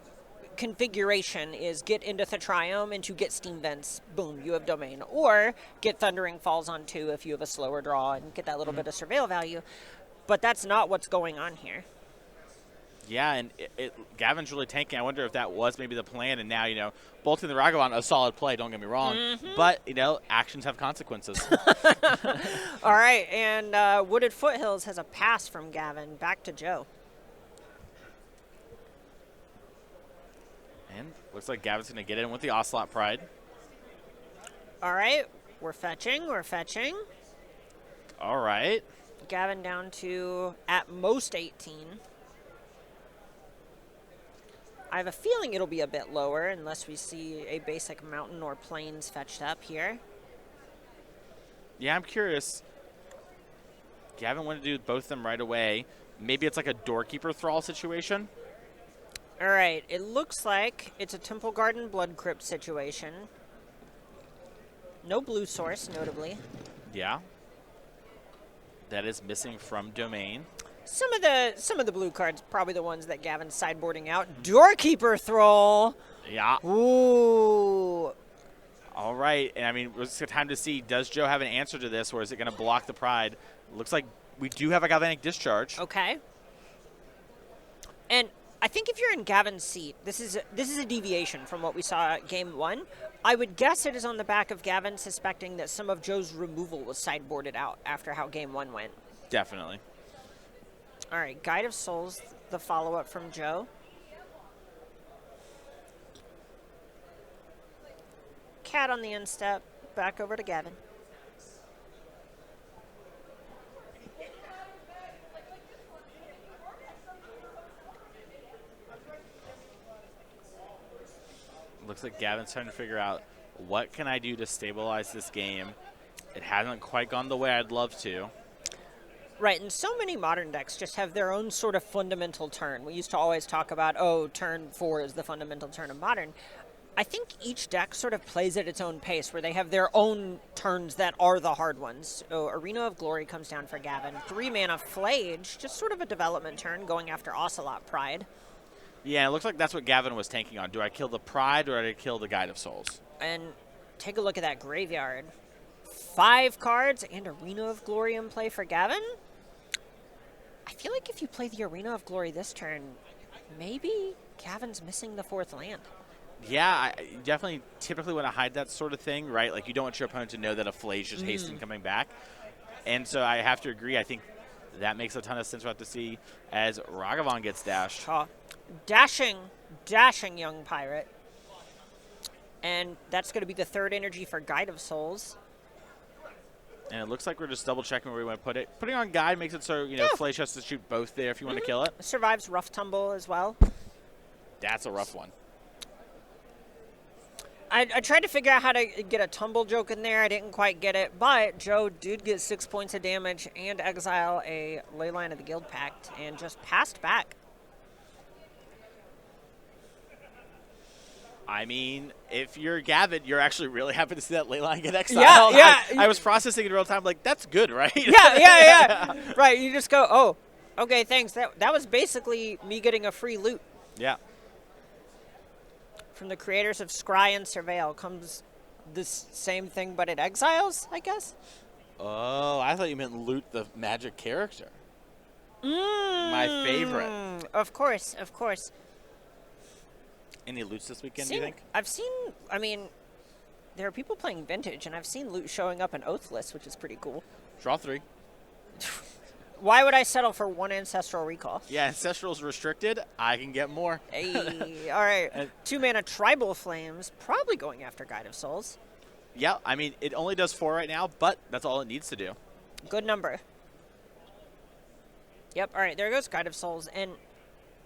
Speaker 1: configuration is get into the Triome and to get Steam Vents, boom, you have Domain. Or get Thundering Falls on 2 if you have a slower draw and get that little bit of surveil value. But that's not what's going on here.
Speaker 2: Yeah, and Gavin's really tanking. I wonder if that was maybe the plan, and now, you know, bolting the Ragavan, a solid play, don't get me wrong. But, you know, actions have consequences.
Speaker 1: All right, and Wooded Foothills has a pass from Gavin. Back to Joe.
Speaker 2: And looks like Gavin's going to get in with the Ocelot Pride.
Speaker 1: All right, we're fetching.
Speaker 2: All right.
Speaker 1: Gavin down to, at most, 18. I have a feeling it'll be a bit lower unless we see a basic mountain or plains fetched up here.
Speaker 2: Yeah, I'm curious. Gavin wanted to do both of them right away. Maybe it's like a Doorkeeper Thrall situation.
Speaker 1: All right, it looks like it's a Temple Garden Blood Crypt situation. No blue source, notably.
Speaker 2: Yeah. That is missing from Domain.
Speaker 1: Some of the blue cards, probably the ones that Gavin's sideboarding out. Doorkeeper Thrall.
Speaker 2: Yeah.
Speaker 1: Ooh.
Speaker 2: All right, and I mean, it's time to see, does Joe have an answer to this, or is it going to block the Pride? Looks like we do have a Galvanic Discharge.
Speaker 1: Okay. And I think if you're in Gavin's seat, this is a deviation from what we saw at Game 1. I would guess it is on the back of Gavin suspecting that some of Joe's removal was sideboarded out after how Game 1 went.
Speaker 2: Definitely.
Speaker 1: All right, Guide of Souls, the follow-up from Joe. Cat on the instep, back over to Gavin.
Speaker 2: Looks like Gavin's trying to figure out, what can I do to stabilize this game? It hasn't quite gone the way I'd love to.
Speaker 1: Right, and so many modern decks just have their own sort of fundamental turn. We used to always talk about, oh, turn 4 is the fundamental turn of Modern. I think each deck sort of plays at its own pace, where they have their own turns that are the hard ones. So Arena of Glory comes down for Gavin. 3 mana Flage, just sort of a development turn, going after Ocelot Pride.
Speaker 2: Yeah, it looks like that's what Gavin was tanking on. Do I kill the Pride, or do I kill the Guide of Souls?
Speaker 1: And take a look at that graveyard. 5 cards and Arena of Glory in play for Gavin. I feel like if you play the Arena of Glory this turn, maybe Gavin's missing the 4th land.
Speaker 2: Yeah, I definitely typically want to hide that sort of thing, right? Like, you don't want your opponent to know that a Flage just hastening coming back. And so I have to agree. I think that makes a ton of sense. We'll have to see as Ragavan gets dashed.
Speaker 1: Dashing young pirate. And that's going to be the 3rd energy for Guide of Souls.
Speaker 2: And it looks like we're just double-checking where we want to put it. Putting on Guide makes it so, you know, Flage has to shoot both there if you want to kill it.
Speaker 1: Survives Rough Tumble as well.
Speaker 2: That's a rough one.
Speaker 1: I tried to figure out how to get a tumble joke in there. I didn't quite get it. But Joe did get 6 points of damage and exile a Leyline of the Guild Pact and just passed back.
Speaker 2: I mean, if you're Gavin, you're actually really happy to see that Leyline get exiled.
Speaker 1: Yeah.
Speaker 2: I was processing in real time, like, that's good, right?
Speaker 1: Yeah. Right, you just go, oh, Okay, thanks. That was basically me getting a free loot.
Speaker 2: Yeah.
Speaker 1: From the creators of Scry and Surveil comes this same thing, but it exiles, I guess?
Speaker 2: Oh, I thought you meant loot the Magic character. My favorite.
Speaker 1: Of course, of course.
Speaker 2: Any loots this weekend, do you think?
Speaker 1: I've seen, I mean, there are people playing Vintage, and I've seen loot showing up in Oathless, which is pretty cool.
Speaker 2: Draw 3.
Speaker 1: Why would I settle for 1 Ancestral Recall?
Speaker 2: Yeah, Ancestral's restricted. I can get more.
Speaker 1: Hey, all right. 2 mana Tribal Flames, probably going after Guide of Souls.
Speaker 2: Yeah, I mean, it only does 4 right now, but that's all it needs to do.
Speaker 1: Good number. Yep, all right, there goes Guide of Souls. And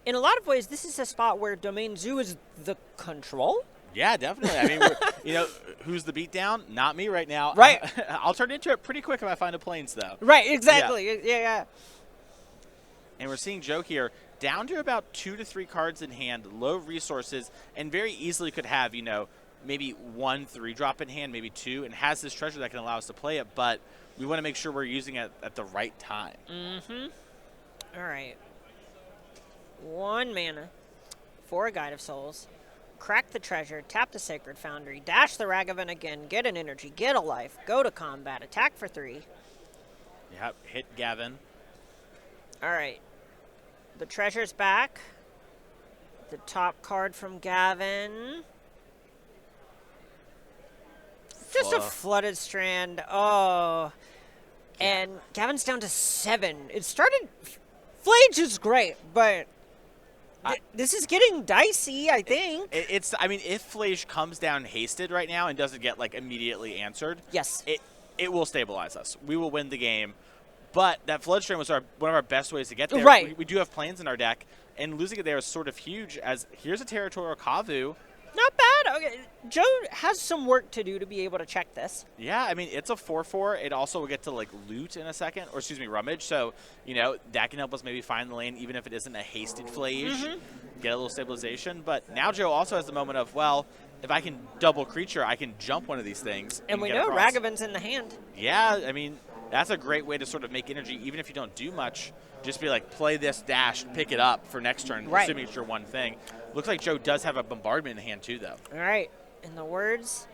Speaker 1: in a lot of ways, this is a spot where Domain Zoo is the control.
Speaker 2: Yeah, definitely. I mean, you know, who's the beatdown? Not me right now.
Speaker 1: Right.
Speaker 2: I'll turn into it pretty quick if I find a Plains, though.
Speaker 1: Right, exactly. Yeah.
Speaker 2: And we're seeing Joe here down to about 2 to 3 cards in hand, low resources, and very easily could have, you know, maybe 1 3-drop in hand, maybe 2, and has this treasure that can allow us to play it, but we want to make sure we're using it at the right time.
Speaker 1: All right. 1 mana for a Guide of Souls. Crack the treasure, tap the Sacred Foundry, dash the Ragavan again, get an energy, get a life, go to combat, attack for 3.
Speaker 2: Yep, hit Gavin.
Speaker 1: All right. The treasure's back. The top card from Gavin. Just a Flooded Strand. Oh. And Gavin's down to 7. It started... Flage is great, but... this is getting dicey, I think.
Speaker 2: I mean, if Flage comes down hasted right now and doesn't get, like, immediately answered,
Speaker 1: yes,
Speaker 2: it will stabilize us. We will win the game. But that Floodstream was one of our best ways to get there.
Speaker 1: Right.
Speaker 2: We do have Plains in our deck, and losing it there is sort of huge, as here's a Territorial Kavu.
Speaker 1: Not bad. Okay, Joe has some work to do to be able to check this.
Speaker 2: Yeah, I mean, it's a 4/4. It also will get to, like, loot in a second, or excuse me, rummage. So, you know, that can help us maybe find the lane, even if it isn't a hasted Flage, get a little stabilization. But now Joe also has the moment of, well, if I can double creature, I can jump one of these things.
Speaker 1: And we know Ragavan's in the hand.
Speaker 2: Yeah, I mean, that's a great way to sort of make energy, even if you don't do much. Just be like, play this dash, pick it up for next turn, assuming it's your one thing. Looks like Joe does have a bombardment in hand, too, though.
Speaker 1: All right. In the words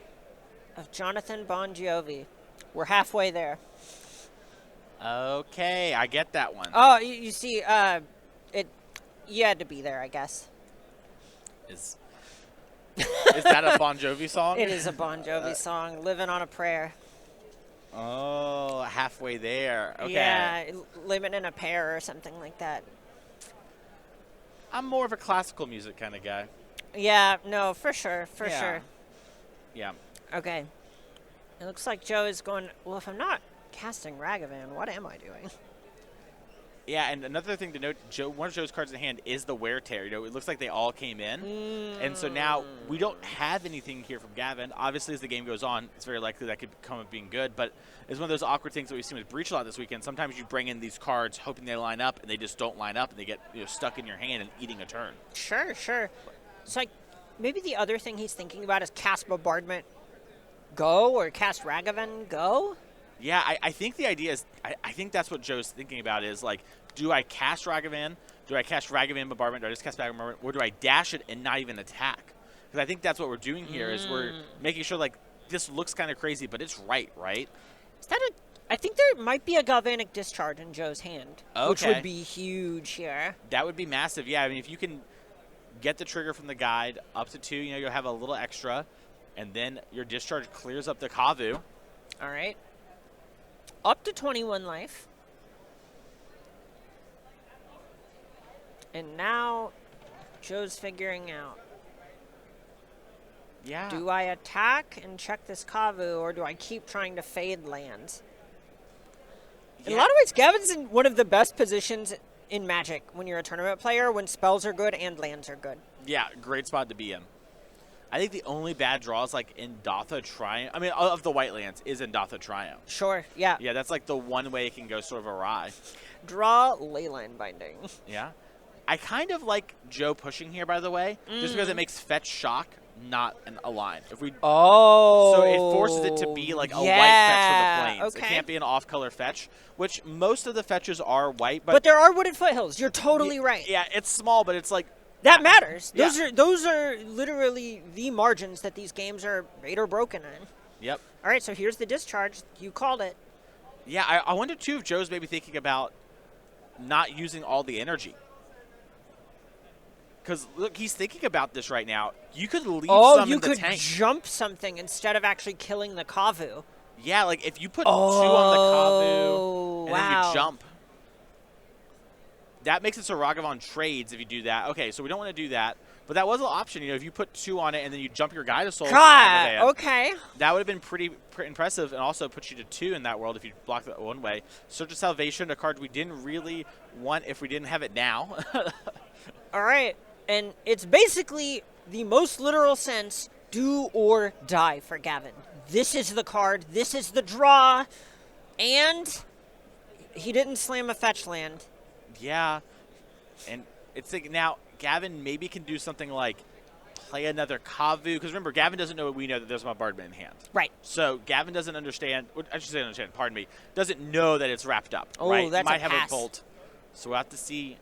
Speaker 1: of Jonathan Bon Jovi, we're halfway there.
Speaker 2: Okay, I get that one.
Speaker 1: Oh, you see, you had to be there, I guess.
Speaker 2: Is that a Bon Jovi song?
Speaker 1: It is a Bon Jovi song, Living on a Prayer.
Speaker 2: Oh, halfway there. Okay.
Speaker 1: Yeah, Living in a Pair or something like that.
Speaker 2: I'm more of a classical music kind of guy.
Speaker 1: Yeah, no, for sure, for
Speaker 2: Yeah.
Speaker 1: sure.
Speaker 2: Yeah.
Speaker 1: Okay. It looks like Joe is going, well, if I'm not casting Ragavan, what am I doing?
Speaker 2: Yeah, and another thing to note, one of Joe's cards in hand is the Wear Tear. You know, it looks like they all came in. And so now we don't have anything here from Gavin. Obviously, as the game goes on, it's very likely that could come up being good. But it's one of those awkward things that we've seen with Breach a lot this weekend. Sometimes you bring in these cards hoping they line up, and they just don't line up, and they get stuck in your hand and eating a turn.
Speaker 1: Sure. So, like, maybe the other thing he's thinking about is cast Bombardment, go, or cast Ragavan, go?
Speaker 2: Yeah, I think the idea is, I think that's what Joe's thinking about is, like, do I cast Ragavan? Do I cast Ragavan Bombardment? Do I just cast Ragavan Bombardment? Or do I dash it and not even attack? Because I think that's what we're doing here is we're making sure, like, this looks kind of crazy, but it's right?
Speaker 1: Is that I think there might be a Galvanic Discharge in Joe's hand, which would be huge here.
Speaker 2: That would be massive, yeah. I mean, if you can get the trigger from the guide up to 2, you'll have a little extra, and then your discharge clears up the Kavu.
Speaker 1: All right. Up to 21 life. And now Joe's figuring out.
Speaker 2: Yeah.
Speaker 1: Do I attack and check this Kavu, or do I keep trying to fade lands? In a lot of ways, Gavin's in one of the best positions in Magic when you're a tournament player, when spells are good and lands are good.
Speaker 2: Yeah, great spot to be in. I think the only bad draw is like Indatha Triumph. I mean, of the white lands, is Indatha Triumph.
Speaker 1: Sure, yeah.
Speaker 2: Yeah, that's like the one way it can go sort of awry.
Speaker 1: Draw Leyline Binding.
Speaker 2: Yeah. I kind of like Joe pushing here, by the way, just because it makes Fetch Shock not a line. If we
Speaker 1: Oh.
Speaker 2: So it forces it to be like a white fetch for the plains.
Speaker 1: Okay.
Speaker 2: It can't be an off-color fetch, which most of the fetches are white.
Speaker 1: But there are wooded foothills. You're totally right.
Speaker 2: Yeah, it's small, but it's like
Speaker 1: that matters.
Speaker 2: Yeah.
Speaker 1: Those are literally the margins that these games are made or broken in.
Speaker 2: Yep.
Speaker 1: All right, so here's the discharge. You called it.
Speaker 2: Yeah, I wonder too if Joe's maybe thinking about not using all the energy. Because, look, he's thinking about this right now. You could leave some
Speaker 1: you
Speaker 2: in the
Speaker 1: could
Speaker 2: tank.
Speaker 1: jump something instead of actually killing the Kavu.
Speaker 2: Yeah, like if you put 2 on the Kavu and then you jump, that makes it so Ragavan trades if you do that. Okay, so we don't want to do that. But that was an option. You know, if you put 2 on it and then you jump your Guide of Souls.
Speaker 1: God, okay.
Speaker 2: That would have been pretty impressive and also put you to 2 in that world if you block that one way. Search of Salvation, a card we didn't really want if we didn't have it now.
Speaker 1: All right. And it's basically the most literal sense, do or die for Gavin. This is the card. This is the draw. And he didn't slam a fetch land.
Speaker 2: Yeah. And it's like now Gavin maybe can do something like play another Kavu. Because remember, Gavin doesn't know we know that there's a bombardment in hand.
Speaker 1: Right.
Speaker 2: So Gavin doesn't understand. I should say understand, pardon me. Doesn't know that it's wrapped up.
Speaker 1: Oh,
Speaker 2: right?
Speaker 1: that's
Speaker 2: He might
Speaker 1: a
Speaker 2: have
Speaker 1: pass.
Speaker 2: a bolt. So we'll have to see.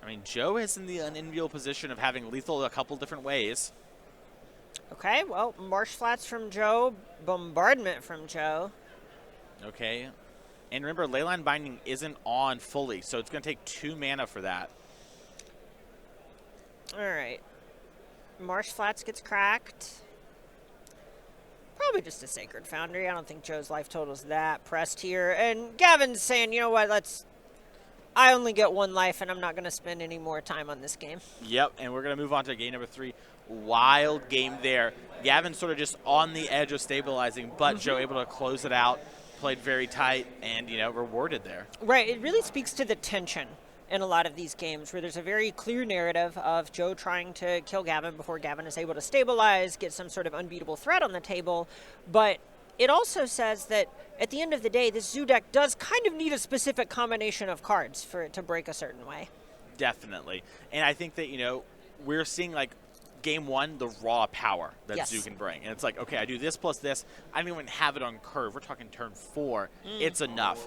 Speaker 2: I mean, Joe is in the unenviable position of having lethal a couple different ways.
Speaker 1: Okay, well, Marsh Flats from Joe, Bombardment from Joe.
Speaker 2: Okay. And remember, Leyline Binding isn't on fully, so it's going to take 2 mana for that.
Speaker 1: All right. Marsh Flats gets cracked. Probably just a Sacred Foundry. I don't think Joe's life total's that pressed here. And Gavin's saying, you know what, I only get 1 life, and I'm not going to spend any more time on this game.
Speaker 2: Yep, and we're going to move on to game number 3. Wild game there. Gavin sort of just on the edge of stabilizing, but Joe able to close it out, played very tight, and, rewarded there.
Speaker 1: Right, it really speaks to the tension in a lot of these games where there's a very clear narrative of Joe trying to kill Gavin before Gavin is able to stabilize, get some sort of unbeatable threat on the table, but it also says that at the end of the day, this Zoo deck does kind of need a specific combination of cards for it to break a certain way.
Speaker 2: Definitely. And I think that, we're seeing, game 1, the raw power that Zoo can bring. And it's like, okay, I do this plus this. I don't even have it on curve. We're talking turn 4. It's enough.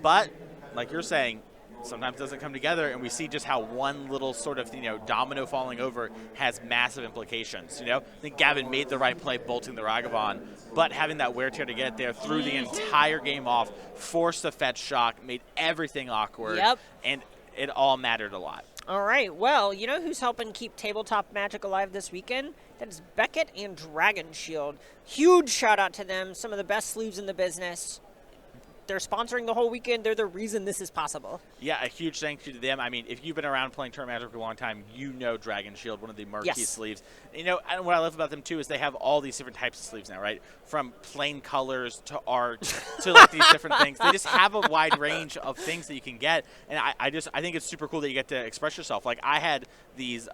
Speaker 2: But, like you're saying, sometimes it doesn't come together, and we see just how one little sort of, domino falling over has massive implications. I think Gavin made the right play bolting the Ragavan, but having that wear tear to get there threw the entire game off, forced the fetch shock, made everything awkward, and it all mattered a lot.
Speaker 1: All right, well, you know who's helping keep Tabletop Magic alive this weekend? That is Beckett and Dragon Shield. Huge shout out to them, some of the best sleeves in the business. They're sponsoring the whole weekend. They're the reason this is possible.
Speaker 2: Yeah, a huge thank you to them. I mean, if you've been around playing Tournament Magic for a long time, you know Dragon Shield, one of the marquee sleeves. And what I love about them, too, is they have all these different types of sleeves now, right? From plain colors to art to, these different things. They just have a wide range of things that you can get. And I think it's super cool that you get to express yourself. Like, I had these,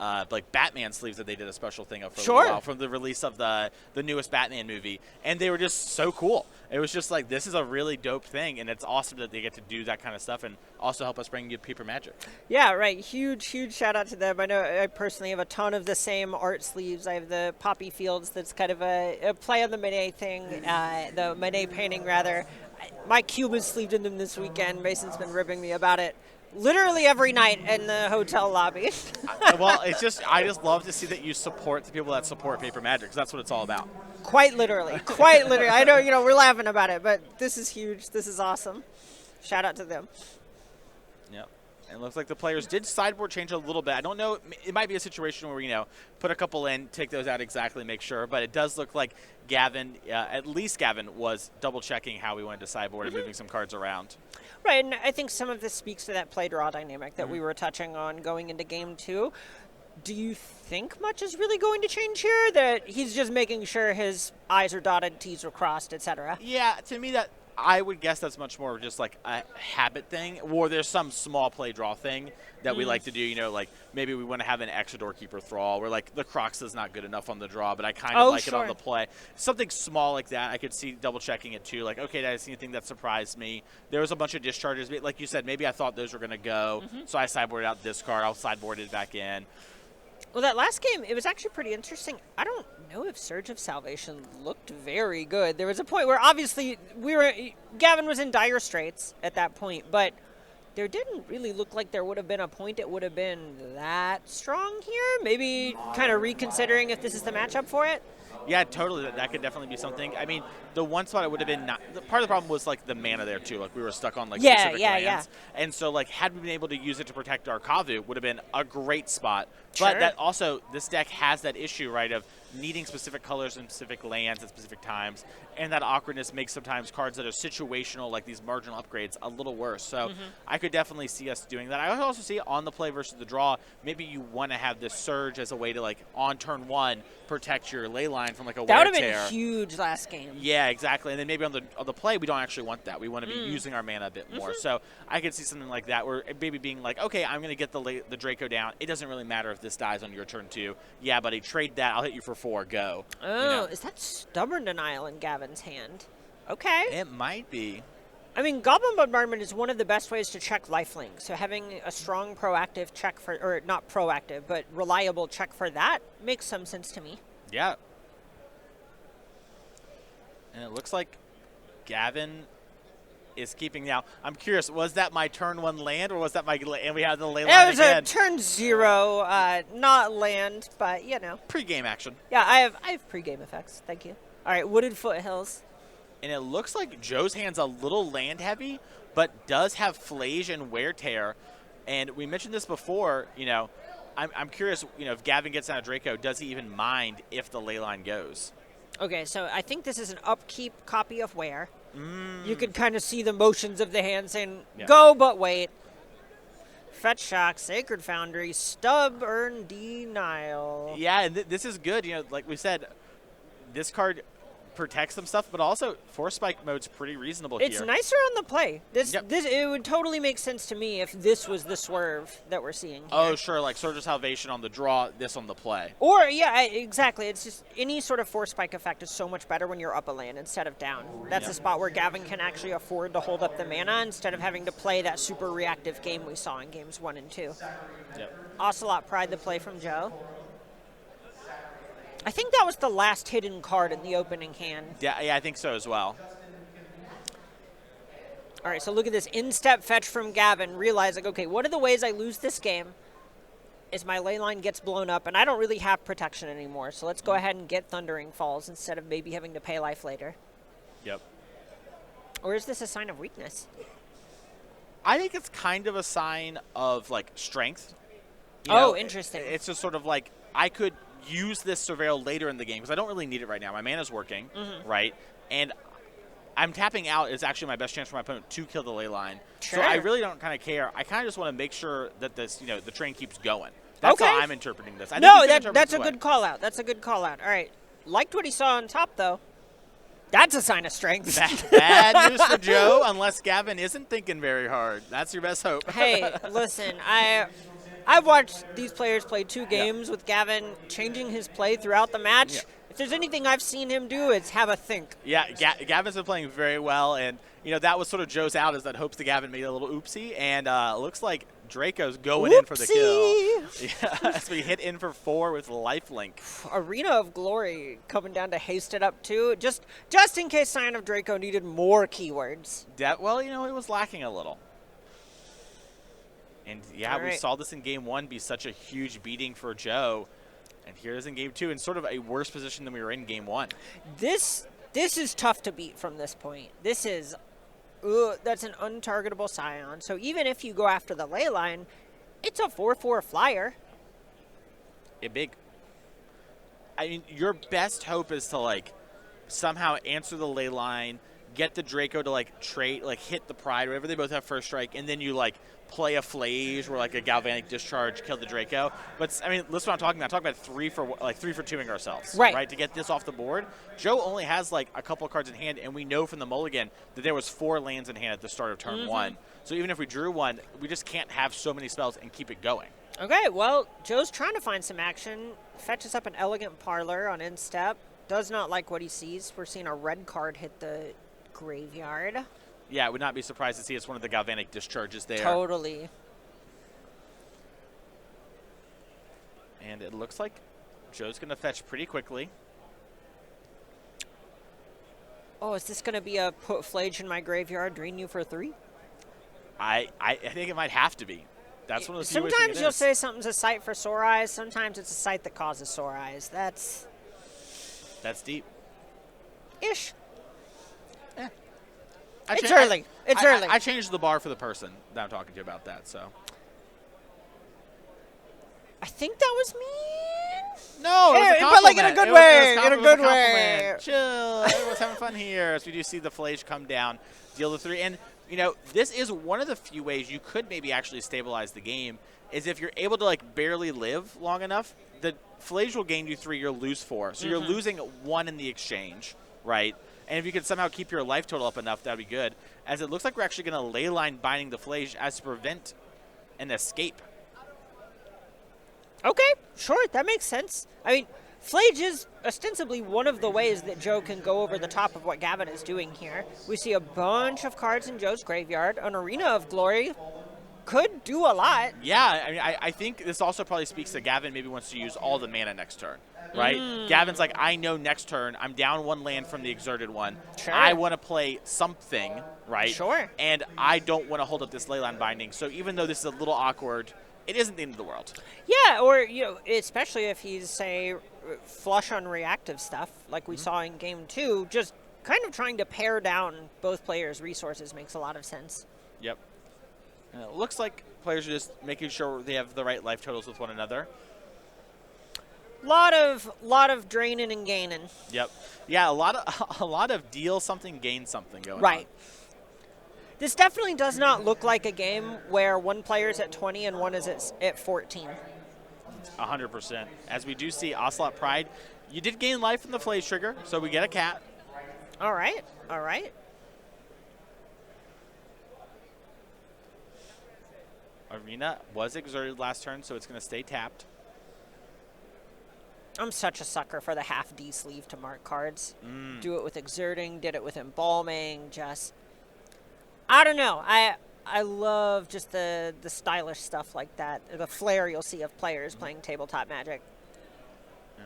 Speaker 2: Batman sleeves that they did a special thing of for a while from the release of the newest Batman movie. And they were just so cool. It was just like, this is a really dope thing, and it's awesome that they get to do that kind of stuff and also help us bring you Paper Magic.
Speaker 1: Yeah, right. Huge shout out to them. I know I personally have a ton of the same art sleeves. I have the Poppy Fields that's kind of a play on the Manet thing, the Manet painting, rather. My cube is sleeved in them this weekend. Mason's been ribbing me about it literally every night in the hotel lobby.
Speaker 2: Well, I just love to see that you support the people that support Paper Magic, because that's what it's all about.
Speaker 1: Quite literally. I know, we're laughing about it, but this is huge. This is awesome. Shout out to them.
Speaker 2: Yep. And it looks like the players did sideboard change a little bit. I don't know. It might be a situation where, put a couple in, take those out exactly, make sure. But it does look like Gavin, at least Gavin, was double-checking how we wanted to sideboard and moving some cards around.
Speaker 1: Right, and I think some of this speaks to that play-draw dynamic that we were touching on going into Game 2. Do you think much is really going to change here? That he's just making sure his I's are dotted, T's are crossed, etc.?
Speaker 2: Yeah, to me that I would guess that's much more of just like a habit thing, or there's some small play draw thing that we like to do. Like maybe we want to have an extra Doorkeeper Thrall, where like the Crocs is not good enough on the draw, but I kind of like it on the play. Something small like that, I could see double checking it too. Like, okay, did I see anything that surprised me? There was a bunch of discharges, like you said. Maybe I thought those were going to go, so I sideboarded out this card. I'll sideboard it back in.
Speaker 1: Well, that last game, it was actually pretty interesting. I don't know if Surge of Salvation looked very good. There was a point where obviously Gavin was in dire straits at that point, but there didn't really look like there would have been a point it would have been that strong here. Maybe kind of reconsidering if this is the matchup for it.
Speaker 2: Yeah, totally. That could definitely be something. I mean, the one spot it would have been part of the problem was like the mana there too. Like we were stuck on like specific lands, and so like had we been able to use it to protect our Kavu, would have been a great spot. But that also this deck has that issue, right, of needing specific colors and specific lands at specific times, and that awkwardness makes sometimes cards that are situational, like these marginal upgrades, a little worse. So I could definitely see us doing that. I would also see on the play versus the draw, maybe you want to have this Surge as a way to like on turn 1 protect your ley line from like a
Speaker 1: that
Speaker 2: wear
Speaker 1: would
Speaker 2: tear.
Speaker 1: have been huge last game.
Speaker 2: Yeah, exactly. And then maybe on the play, we don't actually want that. We want to be using our mana a bit more. So I could see something like that, where maybe being like, okay, I'm going to get the Draco down. It doesn't really matter if this dies on your turn 2. Yeah, buddy, trade that. I'll hit you for 4. Go.
Speaker 1: Oh, is that Stubborn Denial in Gavin's hand? Okay.
Speaker 2: It might be.
Speaker 1: I mean, Goblin Bombardment is one of the best ways to check lifelink. So having a strong proactive check for, or not proactive, but reliable check for that makes some sense to me.
Speaker 2: Yeah. And it looks like Gavin is keeping now. I'm curious, was that my turn 1 land, or was that my and we had the ley line
Speaker 1: It was
Speaker 2: again?
Speaker 1: a turn 0, not land, but you know.
Speaker 2: Pre-game action.
Speaker 1: Yeah, I have pre-game effects. Thank you. All right, Wooded Foothills.
Speaker 2: And it looks like Joe's hand's a little land heavy, but does have Flage and Wear Tear. And we mentioned this before, you know, I'm curious, you know, if Gavin gets down a Draco, does he even mind if the ley line goes?
Speaker 1: Okay, so I think this is an upkeep copy of Wear. You can kind of see the motions of the hand saying, go, but wait. Fetch Shock, Sacred Foundry, Stubborn Denial.
Speaker 2: Yeah, and this is good. You know, like we said, this card protects some stuff, but also Force Spike mode's pretty reasonable
Speaker 1: It's
Speaker 2: here.
Speaker 1: nicer on the play. This it would totally make sense to me if this was the swerve that we're seeing here.
Speaker 2: Oh, sure, like Surge of Salvation on the draw, this on the play.
Speaker 1: Or, yeah, exactly. It's just any sort of Force Spike effect is so much better when you're up a land instead of down. That's a spot where Gavin can actually afford to hold up the mana instead of having to play that super reactive game we saw in games 1 and 2.
Speaker 2: Yep.
Speaker 1: Ocelot Pride, the play from Joe. I think that was the last hidden card in the opening hand.
Speaker 2: Yeah, I think so as well.
Speaker 1: All right, so look at this in-step fetch from Gavin, realizing, okay, what are the ways I lose this game? Is my ley line gets blown up, and I don't really have protection anymore, so let's go ahead and get Thundering Falls instead of maybe having to pay life later.
Speaker 2: Yep.
Speaker 1: Or is this a sign of weakness?
Speaker 2: I think it's kind of a sign of, like, strength. You
Speaker 1: Oh,
Speaker 2: know,
Speaker 1: interesting.
Speaker 2: It's just sort of like, I could use this Surveil later in the game, because I don't really need it right now. My mana's working, right? And I'm tapping out is actually my best chance for my opponent to kill the ley line.
Speaker 1: Sure.
Speaker 2: So I really don't kind of care. I kind of just want to make sure that this, you know, the train keeps going. That's how I'm interpreting this.
Speaker 1: That's a good call out. That's a good call out. All right. Liked what he saw on top, though. That's a sign of strength.
Speaker 2: Bad news for Joe, unless Gavin isn't thinking very hard. That's your best hope.
Speaker 1: Hey, listen, I've watched these players play 2 games with Gavin changing his play throughout the match. If there's anything I've seen him do, it's have a think.
Speaker 2: Yeah, Gavin's been playing very well, and you know that was sort of Joe's out, is that hopes that Gavin made a little oopsie, and looks like Draco's going in for the kill. Yeah, as we hit in for 4 with lifelink.
Speaker 1: Arena of Glory coming down to haste it up too, just in case Sign of Draco needed more keywords.
Speaker 2: Well, you know, it was lacking a little. And yeah, we saw this in game 1 be such a huge beating for Joe. And here it is in game 2 in sort of a worse position than we were in game 1.
Speaker 1: This is tough to beat from this point. This is, that's an untargetable Scion. So even if you go after the ley line, it's a 4/4 flyer.
Speaker 2: Big. I mean, your best hope is to like somehow answer the ley line, get the Draco to like trade, like hit the Pride, whatever. They both have first strike, and then you like play a Flage or like a Galvanic Discharge, kill the Draco. But I mean, listen, what I'm talking about. I'm talking about 3 for 2ing ourselves, right? To get this off the board. Joe only has like a couple of cards in hand, and we know from the mulligan that there was 4 lands in hand at the start of turn 1. So even if we drew 1, we just can't have so many spells and keep it going.
Speaker 1: Okay, well, Joe's trying to find some action. Fetches up an Elegant Parlor on instep. Does not like what he sees. We're seeing a red card hit the graveyard.
Speaker 2: Yeah, I would not be surprised to see it's one of the Galvanic Discharges there.
Speaker 1: Totally.
Speaker 2: And it looks like Joe's going to fetch pretty quickly.
Speaker 1: Oh, is this going to be a put Flage in my graveyard, drain you for 3?
Speaker 2: I think it might have to be. That's one of those few ways
Speaker 1: Sometimes you'll say something's a site for sore eyes. Sometimes it's a site that causes sore eyes. That's
Speaker 2: deep.
Speaker 1: Ish.
Speaker 2: It's
Speaker 1: early. It's early.
Speaker 2: I changed the bar for the person that I'm talking to about that, so.
Speaker 1: I think that was me.
Speaker 2: No, it was a compliment.
Speaker 1: But like in a good way. In a good way.
Speaker 2: Chill. Everyone's having fun here. As we do see the Flage come down, deal the 3. And, you know, this is one of the few ways you could maybe actually stabilize the game, is if you're able to, like, barely live long enough, the Flage will gain you 3, you'll lose 4. So you're losing 1 in the exchange, right? And if you could somehow keep your life total up enough, that would be good. As it looks like we're actually going to leyline binding the Flage as to prevent an escape.
Speaker 1: Okay, sure, that makes sense. I mean, Flage is ostensibly one of the ways that Joe can go over the top of what Gavin is doing here. We see a bunch of cards in Joe's graveyard. An Arena of Glory could do a lot.
Speaker 2: Yeah, I mean, I think this also probably speaks that Gavin maybe wants to use all the mana next turn, right? Gavin's like, I know next turn I'm down 1 land from the exerted one.
Speaker 1: Sure.
Speaker 2: I want to play something, right?
Speaker 1: Sure.
Speaker 2: And I don't want to hold up this leyline binding. So even though this is a little awkward, it isn't the end of the world.
Speaker 1: Yeah, or, you know, especially if he's, say, flush on reactive stuff, like we saw in Game 2, just kind of trying to pare down both players' resources makes a lot of sense.
Speaker 2: Yep. And it looks like players are just making sure they have the right life totals with one another.
Speaker 1: Lot of draining and gaining.
Speaker 2: Yep. Yeah, a lot of deal something, gain something going on.
Speaker 1: Right. This definitely does not look like a game where one player's at 20 and one is at 14.
Speaker 2: 100%. As we do see Ocelot Pride, you did gain life from the Flage trigger, so we get a cat.
Speaker 1: All right. All right.
Speaker 2: Arena was exerted last turn, so it's going to stay tapped.
Speaker 1: I'm such a sucker for the half D sleeve to mark cards. Do it with exerting, did it with embalming, just... I don't know. I love just the stylish stuff like that. The flair you'll see of players playing tabletop Magic.
Speaker 2: Yeah.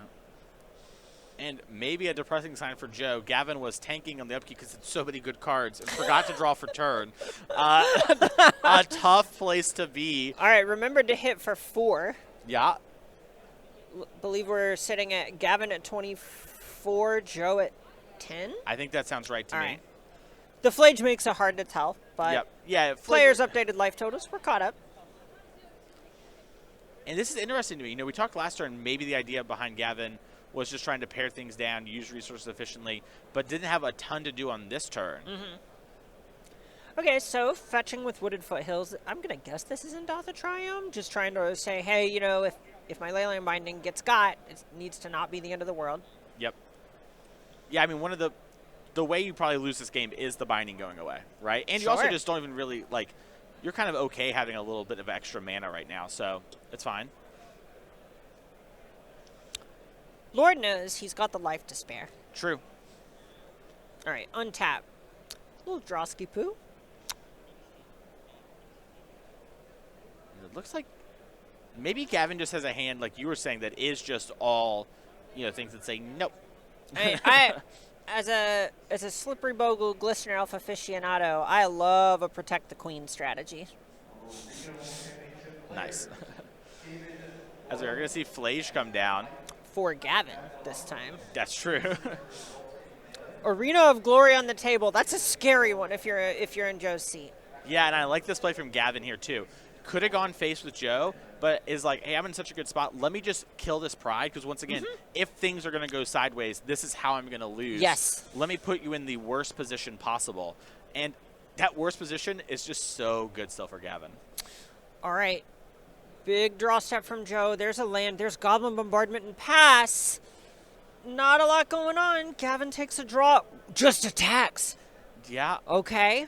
Speaker 2: And maybe a depressing sign for Joe. Gavin was tanking on the upkeep because it's so many good cards and forgot to draw for turn. A tough place to be.
Speaker 1: All right, remember to hit for 4.
Speaker 2: Yeah.
Speaker 1: Believe we're sitting at Gavin at 24, Joe at 10?
Speaker 2: I think that sounds right to
Speaker 1: All
Speaker 2: me.
Speaker 1: right. The Flage makes it hard to tell, but
Speaker 2: yep. Yeah,
Speaker 1: players' updated life totals, we're caught up.
Speaker 2: And this is interesting to me. You know, we talked last turn, maybe the idea behind Gavin was just trying to pare things down, use resources efficiently, but didn't have a ton to do on this turn.
Speaker 1: Okay, so fetching with Wooded Foothills, I'm going to guess this is in Dotha Triumph. Just trying to say, hey, you know, if my Leyline Binding gets got, it needs to not be the end of the world.
Speaker 2: Yep. Yeah, I mean, one of the way you probably lose this game is the binding going away, right? And you also just don't even really, like, you're kind of okay having a little bit of extra mana right now, so it's fine.
Speaker 1: Lord knows he's got the life to spare.
Speaker 2: True.
Speaker 1: All right, untap. Little Drosky Poo.
Speaker 2: It looks like maybe Gavin just has a hand, like you were saying, that is just all, you know, things that say nope.
Speaker 1: I as a slippery bogle glistener alpha aficionado, I love a protect the queen strategy.
Speaker 2: Nice. As we're gonna see Flage come down.
Speaker 1: For Gavin this time.
Speaker 2: That's true.
Speaker 1: Arena of Glory on the table. That's a scary one if you're in Joe's seat.
Speaker 2: Yeah, and I like this play from Gavin here too. Could have gone face with Joe, but is like, hey, I'm in such a good spot. Let me just kill this pride, because once again, if things are going to go sideways, this is how I'm going to lose.
Speaker 1: Yes.
Speaker 2: Let me put you in the worst position possible. And that worst position is just so good still for Gavin.
Speaker 1: All right. Big draw step from Joe. There's a land. There's Goblin Bombardment and pass. Not a lot going on. Gavin takes a draw. Just attacks.
Speaker 2: Yeah.
Speaker 1: Okay.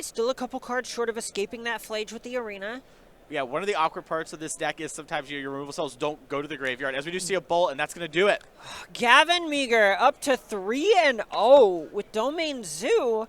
Speaker 1: Still a couple cards short of escaping that Flage with the Arena.
Speaker 2: Yeah, one of the awkward parts of this deck is sometimes your removal spells don't go to the graveyard. As we do see a bolt, and that's going to do it.
Speaker 1: Gavin Meagher up to 3-0 with Domain Zoo.